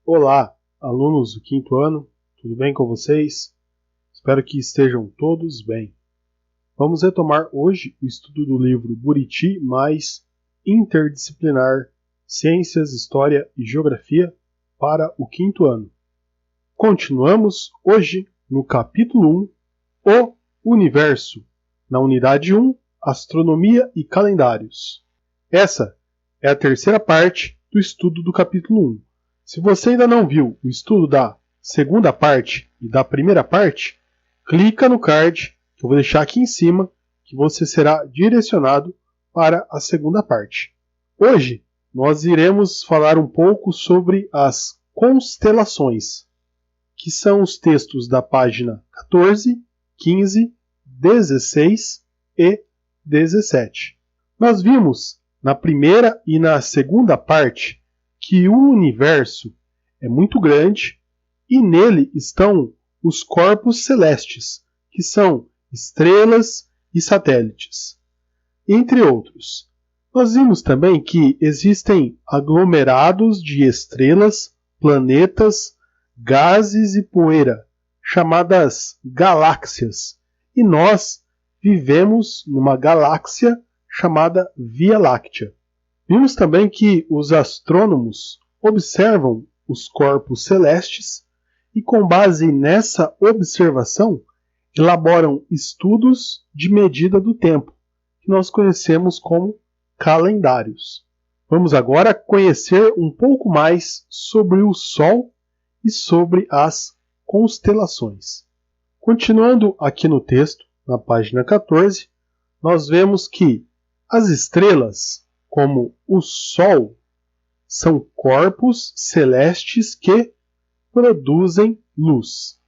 Olá, alunos do quinto ano, tudo bem com vocês? Espero que estejam todos bem. Vamos retomar hoje o estudo do livro Buriti mais Interdisciplinar Ciências, História e Geografia para o quinto ano. Continuamos hoje no capítulo 1, O Universo, na unidade 1, Astronomia e Calendários. Essa é a terceira parte do estudo do capítulo 1. Se você ainda não viu o estudo da segunda parte e da primeira parte, clica no card que eu vou deixar aqui em cima, que você será direcionado para a segunda parte. Hoje nós iremos falar um pouco sobre as constelações, que são os textos da página 14, 15, 16 e 17. Nós vimos na primeira e na segunda parte que o universo é muito grande e nele estão os corpos celestes, que são estrelas e satélites, entre outros. Nós vimos também que existem aglomerados de estrelas, planetas, gases e poeira, chamadas galáxias, e nós vivemos numa galáxia chamada Via Láctea. Vimos também que os astrônomos observam os corpos celestes e, com base nessa observação, elaboram estudos de medida do tempo, que nós conhecemos como calendários. Vamos agora conhecer um pouco mais sobre o Sol e sobre as constelações. Continuando aqui no texto, na página 14, nós vemos que as estrelas, como o Sol, são corpos celestes que produzem luz.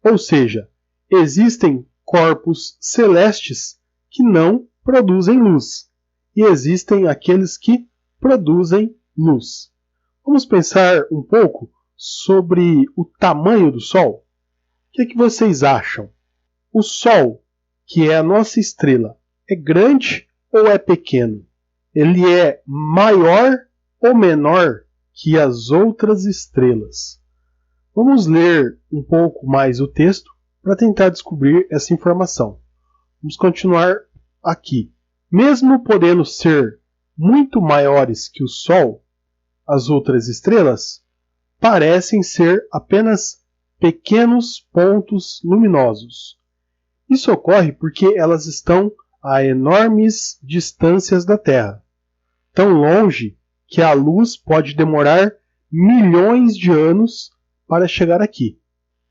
Ou seja, existem corpos celestes que não produzem luz, e existem aqueles que produzem luz. Vamos pensar um pouco sobre o tamanho do Sol? O que vocês acham? O Sol, que é a nossa estrela, é grande ou é pequeno? Ele é maior ou menor que as outras estrelas? Vamos ler um pouco mais o texto para tentar descobrir essa informação. Vamos continuar aqui. Mesmo podendo ser muito maiores que o Sol, as outras estrelas parecem ser apenas pequenos pontos luminosos. Isso ocorre porque elas estão a enormes distâncias da Terra, tão longe que a luz pode demorar milhões de anos para chegar aqui.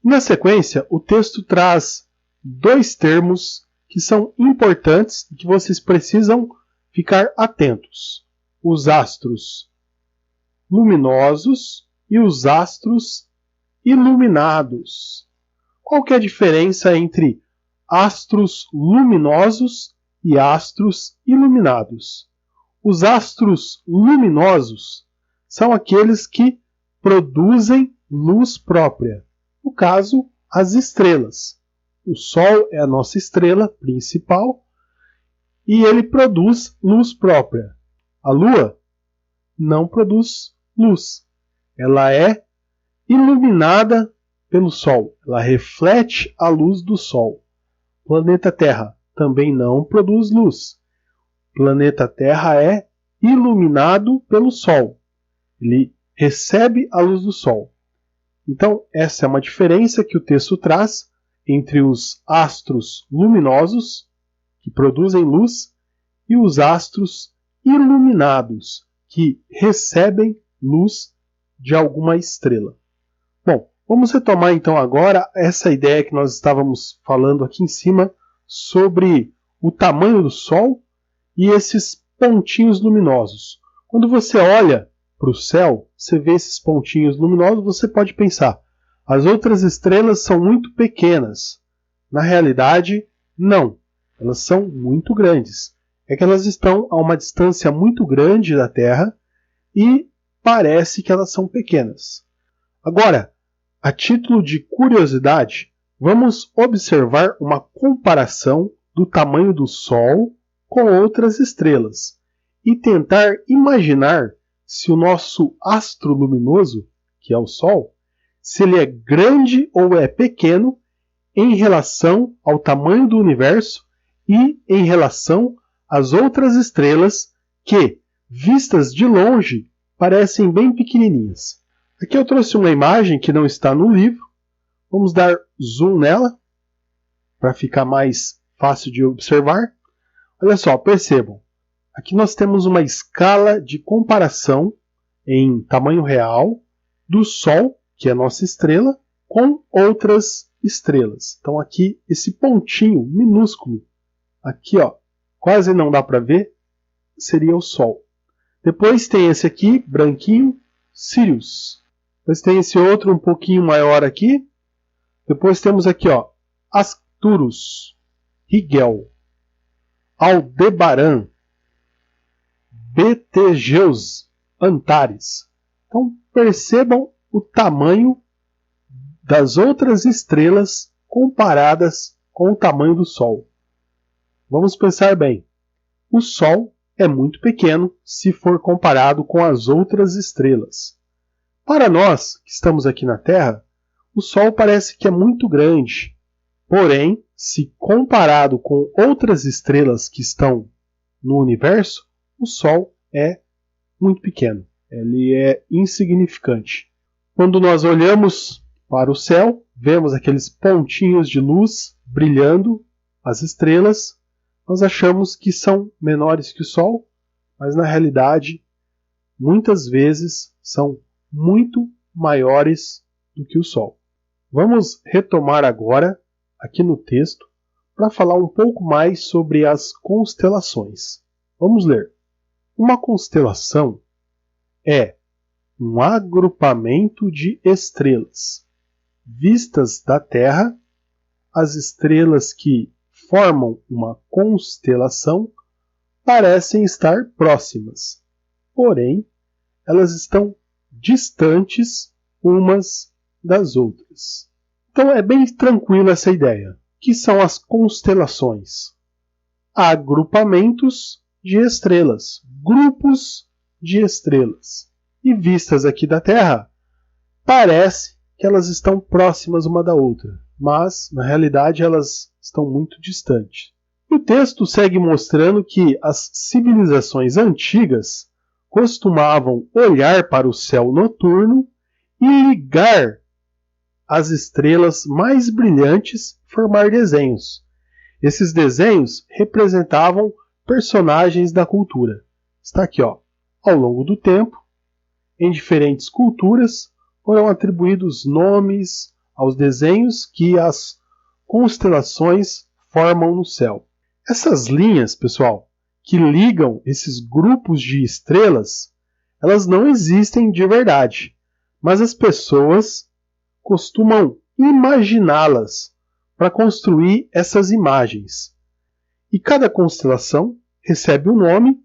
Na sequência, o texto traz dois termos que são importantes e que vocês precisam ficar atentos: os astros luminosos e os astros iluminados. Qual que é a diferença entre astros luminosos e astros iluminados? Os astros luminosos são aqueles que produzem luz própria. No caso, as estrelas. O Sol é a nossa estrela principal e ele produz luz própria. A Lua não produz luz. Ela é iluminada pelo Sol. Ela reflete a luz do Sol. O planeta Terra também não produz luz. O planeta Terra é iluminado pelo Sol. Ele recebe a luz do Sol. Então, essa é uma diferença que o texto traz entre os astros luminosos, que produzem luz, e os astros iluminados, que recebem luz de alguma estrela. Bom, vamos retomar então agora essa ideia que nós estávamos falando aqui em cima sobre o tamanho do Sol e esses pontinhos luminosos. Quando você olha para o céu, você vê esses pontinhos luminosos, você pode pensar, as outras estrelas são muito pequenas. Na realidade, não. Elas são muito grandes. É que elas estão a uma distância muito grande da Terra e parece que elas são pequenas. Agora, a título de curiosidade, vamos observar uma comparação do tamanho do Sol com outras estrelas e tentar imaginar se o nosso astro luminoso, que é o Sol, se ele é grande ou é pequeno em relação ao tamanho do universo e em relação às outras estrelas que, vistas de longe, parecem bem pequenininhas. Aqui eu trouxe uma imagem que não está no livro. Vamos dar zoom nela para ficar mais fácil de observar. Olha só, percebam. Aqui nós temos uma escala de comparação em tamanho real do Sol, que é a nossa estrela, com outras estrelas. Então aqui esse pontinho minúsculo, aqui ó, quase não dá para ver, seria o Sol. Depois tem esse aqui, branquinho, Sirius. Depois tem esse outro um pouquinho maior aqui. Depois temos aqui ó, Arcturus, Rigel, Aldebaran, Betelgeuse, Antares. Então percebam o tamanho das outras estrelas comparadas com o tamanho do Sol. Vamos pensar bem. O Sol é muito pequeno se for comparado com as outras estrelas. Para nós, que estamos aqui na Terra, o Sol parece que é muito grande. Porém, se comparado com outras estrelas que estão no universo, o Sol é muito pequeno. Ele é insignificante. Quando nós olhamos para o céu, vemos aqueles pontinhos de luz brilhando, as estrelas, nós achamos que são menores que o Sol, mas na realidade, muitas vezes são muito maiores do que o Sol. Vamos retomar agora, aqui no texto, para falar um pouco mais sobre as constelações. Vamos ler. Uma constelação é um agrupamento de estrelas. Vistas da Terra, as estrelas que formam uma constelação parecem estar próximas, porém, elas estão distantes umas das outras. Então é bem tranquila essa ideia. O que são as constelações? Agrupamentos de estrelas, grupos de estrelas. E vistas aqui da Terra, parece que elas estão próximas uma da outra, mas na realidade elas estão muito distantes. O texto segue mostrando que as civilizações antigas costumavam olhar para o céu noturno e ligar as estrelas mais brilhantes e formar desenhos. Esses desenhos representavam personagens da cultura. Está aqui, ó. Ao longo do tempo, em diferentes culturas, foram atribuídos nomes aos desenhos que as constelações formam no céu. Essas linhas, pessoal, que ligam esses grupos de estrelas, elas não existem de verdade, mas as pessoas costumam imaginá-las para construir essas imagens. E cada constelação recebe um nome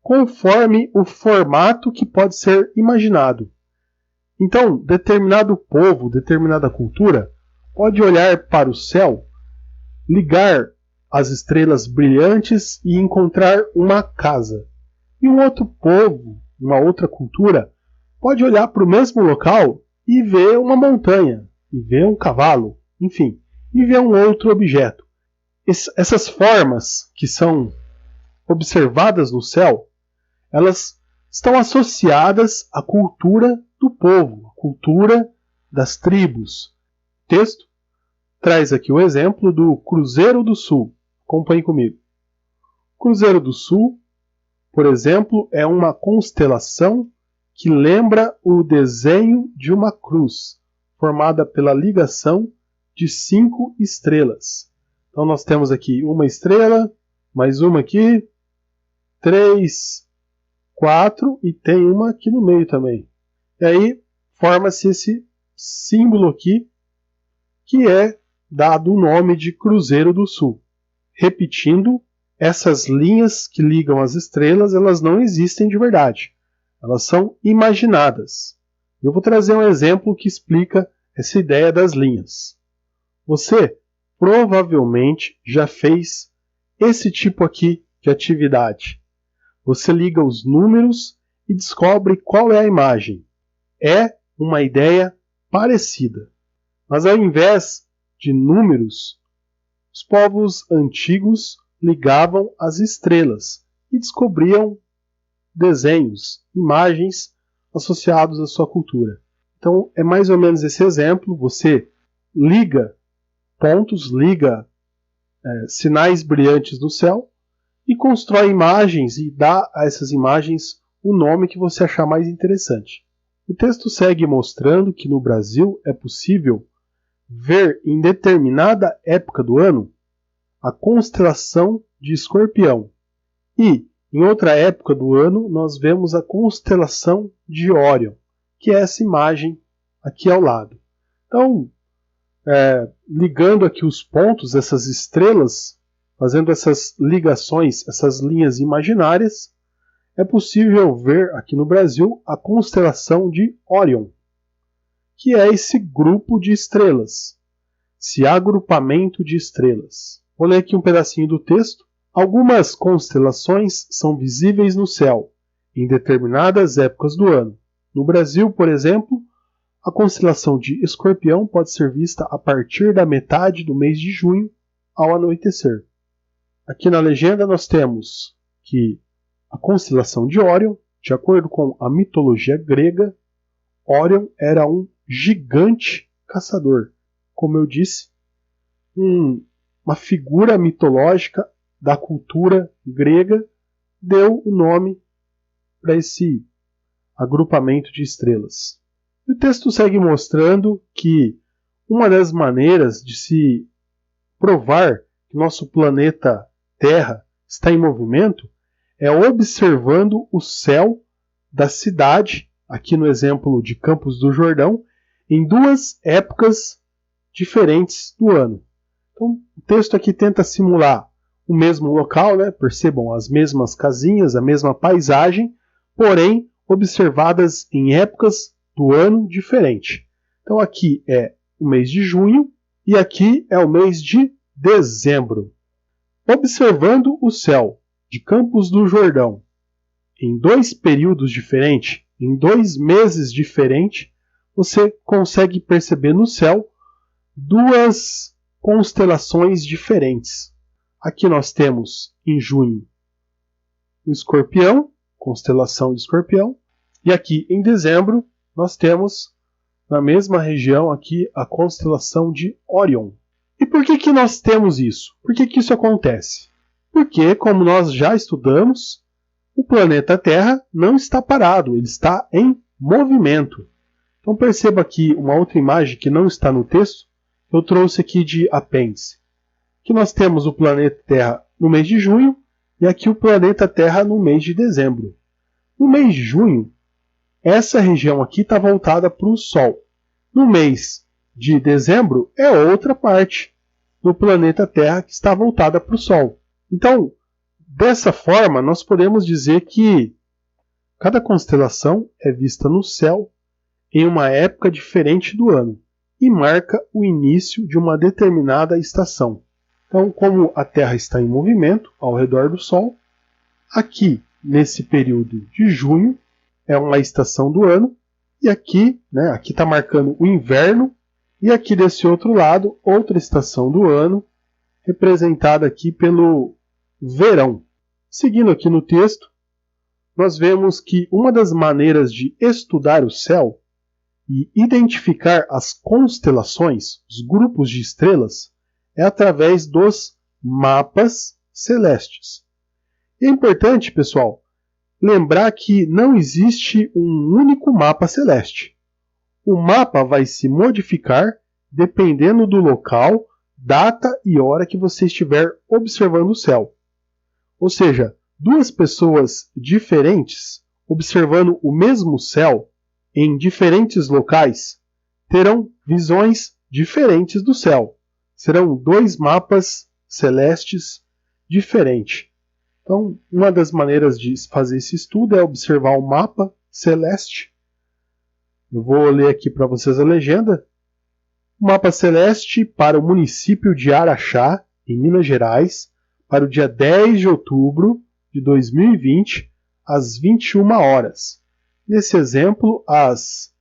conforme o formato que pode ser imaginado. Então, determinado povo, determinada cultura, pode olhar para o céu, ligar as estrelas brilhantes e encontrar uma casa. E um outro povo, uma outra cultura, pode olhar para o mesmo local e ver uma montanha, e ver um cavalo, enfim, e ver um outro objeto. Essas formas que são observadas no céu, elas estão associadas à cultura do povo, à cultura das tribos. O texto traz aqui o exemplo do Cruzeiro do Sul. Acompanhe comigo. O Cruzeiro do Sul, por exemplo, é uma constelação que lembra o desenho de uma cruz, formada pela ligação de 5 estrelas. Então nós temos aqui uma estrela, mais uma aqui, 3, 4 e tem uma aqui no meio também. E aí forma-se esse símbolo aqui, que é dado o nome de Cruzeiro do Sul. Repetindo, essas linhas que ligam as estrelas, elas não existem de verdade. Elas são imaginadas. Eu vou trazer um exemplo que explica essa ideia das linhas. Você provavelmente já fez esse tipo aqui de atividade. Você liga os números e descobre qual é a imagem. É uma ideia parecida. Mas ao invés de números, os povos antigos ligavam as estrelas e descobriam desenhos, imagens associados à sua cultura. Então é mais ou menos esse exemplo, você liga pontos, liga sinais brilhantes no céu e constrói imagens e dá a essas imagens o nome que você achar mais interessante. O texto segue mostrando que no Brasil é possível ver em determinada época do ano a constelação de Escorpião e em outra época do ano nós vemos a constelação de Órion, que é essa imagem aqui ao lado. Então, ligando aqui os pontos, essas estrelas, fazendo essas ligações, essas linhas imaginárias, é possível ver aqui no Brasil a constelação de Órion, que é esse grupo de estrelas, esse agrupamento de estrelas. Vou ler aqui um pedacinho do texto. Algumas constelações são visíveis no céu em determinadas épocas do ano. No Brasil, por exemplo, a constelação de Escorpião pode ser vista a partir da metade do mês de junho ao anoitecer. Aqui na legenda nós temos que a constelação de Órion, de acordo com a mitologia grega, Órion era um gigante caçador. Como eu disse, uma figura mitológica da cultura grega deu o nome para esse agrupamento de estrelas. E o texto segue mostrando que uma das maneiras de se provar que nosso planeta Terra está em movimento é observando o céu da cidade, aqui no exemplo de Campos do Jordão, em duas épocas diferentes do ano. Então, o texto aqui tenta simular o mesmo local, né? Percebam as mesmas casinhas, a mesma paisagem, porém observadas em épocas do ano diferente. Então aqui é o mês de junho e aqui é o mês de dezembro. Observando o céu de Campos do Jordão em dois períodos diferentes, em 2 meses diferentes, você consegue perceber no céu duas constelações diferentes. Aqui nós temos em junho o Escorpião, constelação de Escorpião, e aqui em dezembro nós temos na mesma região aqui a constelação de Órion. E por que nós temos isso? Por que isso acontece? Porque, como nós já estudamos, o planeta Terra não está parado, ele está em movimento. Então perceba aqui uma outra imagem que não está no texto, eu trouxe aqui de apêndice. Aqui nós temos o planeta Terra no mês de junho e aqui o planeta Terra no mês de dezembro. No mês de junho, essa região aqui está voltada para o Sol. No mês de dezembro é outra parte do planeta Terra que está voltada para o Sol. Então, dessa forma, nós podemos dizer que cada constelação é vista no céu em uma época diferente do ano e marca o início de uma determinada estação. Então, como a Terra está em movimento ao redor do Sol, aqui nesse período de junho é uma estação do ano e aqui está marcando o inverno e aqui desse outro lado outra estação do ano representada aqui pelo verão. Seguindo aqui no texto, nós vemos que uma das maneiras de estudar o céu e identificar as constelações, os grupos de estrelas, é através dos mapas celestes. E é importante, pessoal, lembrar que não existe um único mapa celeste. O mapa vai se modificar dependendo do local, data e hora que você estiver observando o céu. Ou seja, duas pessoas diferentes observando o mesmo céu em diferentes locais terão visões diferentes do céu. Serão 2 mapas celestes diferentes. Então, uma das maneiras de fazer esse estudo é observar o mapa celeste. Eu vou ler aqui para vocês a legenda. O mapa celeste para o município de Araxá, em Minas Gerais, para o dia 10 de outubro de 2020, às 21 horas. Nesse exemplo, às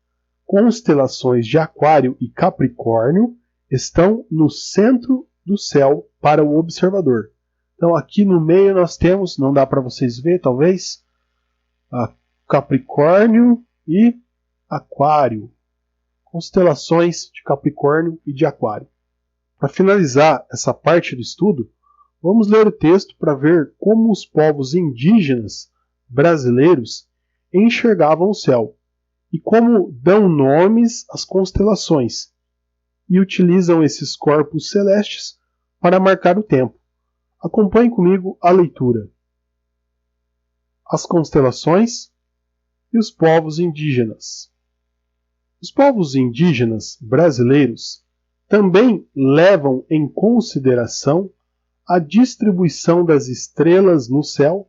constelações de Aquário e Capricórnio estão no centro do céu para o observador. Então aqui no meio nós temos, não dá para vocês ver talvez, Capricórnio e Aquário. Constelações de Capricórnio e de Aquário. Para finalizar essa parte do estudo, vamos ler o texto para ver como os povos indígenas brasileiros enxergavam o céu e como dão nomes às constelações e utilizam esses corpos celestes para marcar o tempo. Acompanhe comigo a leitura. As constelações e os povos indígenas. Os povos indígenas brasileiros também levam em consideração a distribuição das estrelas no céu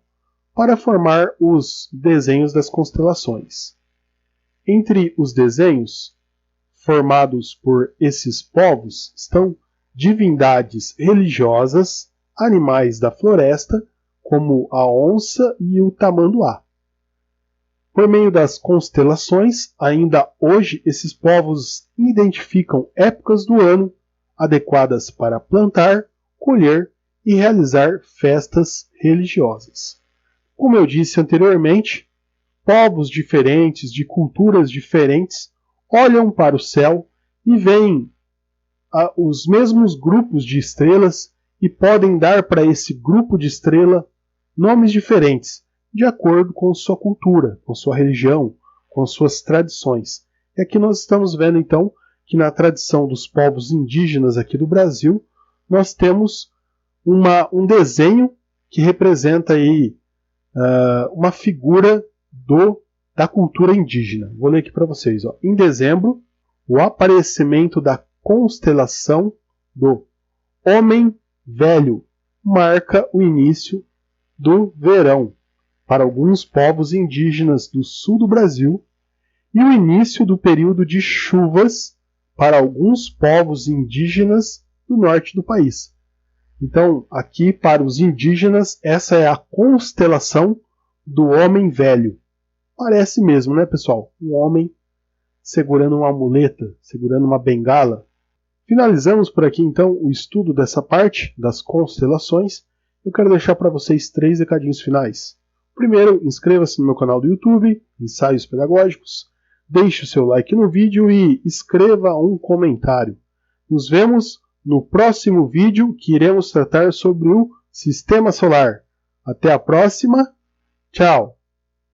para formar os desenhos das constelações. Entre os desenhos formados por esses povos estão divindades religiosas, animais da floresta, como a onça e o tamanduá. Por meio das constelações, ainda hoje esses povos identificam épocas do ano adequadas para plantar, colher e realizar festas religiosas. Como eu disse anteriormente, povos diferentes, de culturas diferentes, olham para o céu e veem os mesmos grupos de estrelas e podem dar para esse grupo de estrela nomes diferentes, de acordo com sua cultura, com sua religião, com suas tradições. E aqui nós estamos vendo então que na tradição dos povos indígenas aqui do Brasil, nós temos um desenho que representa aí uma figura da cultura indígena. Vou ler aqui para vocês. Em dezembro, o aparecimento da constelação do Homem Velho marca o início do verão para alguns povos indígenas do sul do Brasil e o início do período de chuvas para alguns povos indígenas do norte do país. Então, aqui para os indígenas, essa é a constelação do Homem Velho. Parece mesmo, né, pessoal? Um homem segurando uma muleta, segurando uma bengala. Finalizamos por aqui, então, o estudo dessa parte das constelações. Eu quero deixar para vocês 3 recadinhos finais. Primeiro, inscreva-se no meu canal do YouTube, Ensaios Pedagógicos. Deixe o seu like no vídeo e escreva um comentário. Nos vemos no próximo vídeo que iremos tratar sobre o Sistema Solar. Até a próxima. Tchau!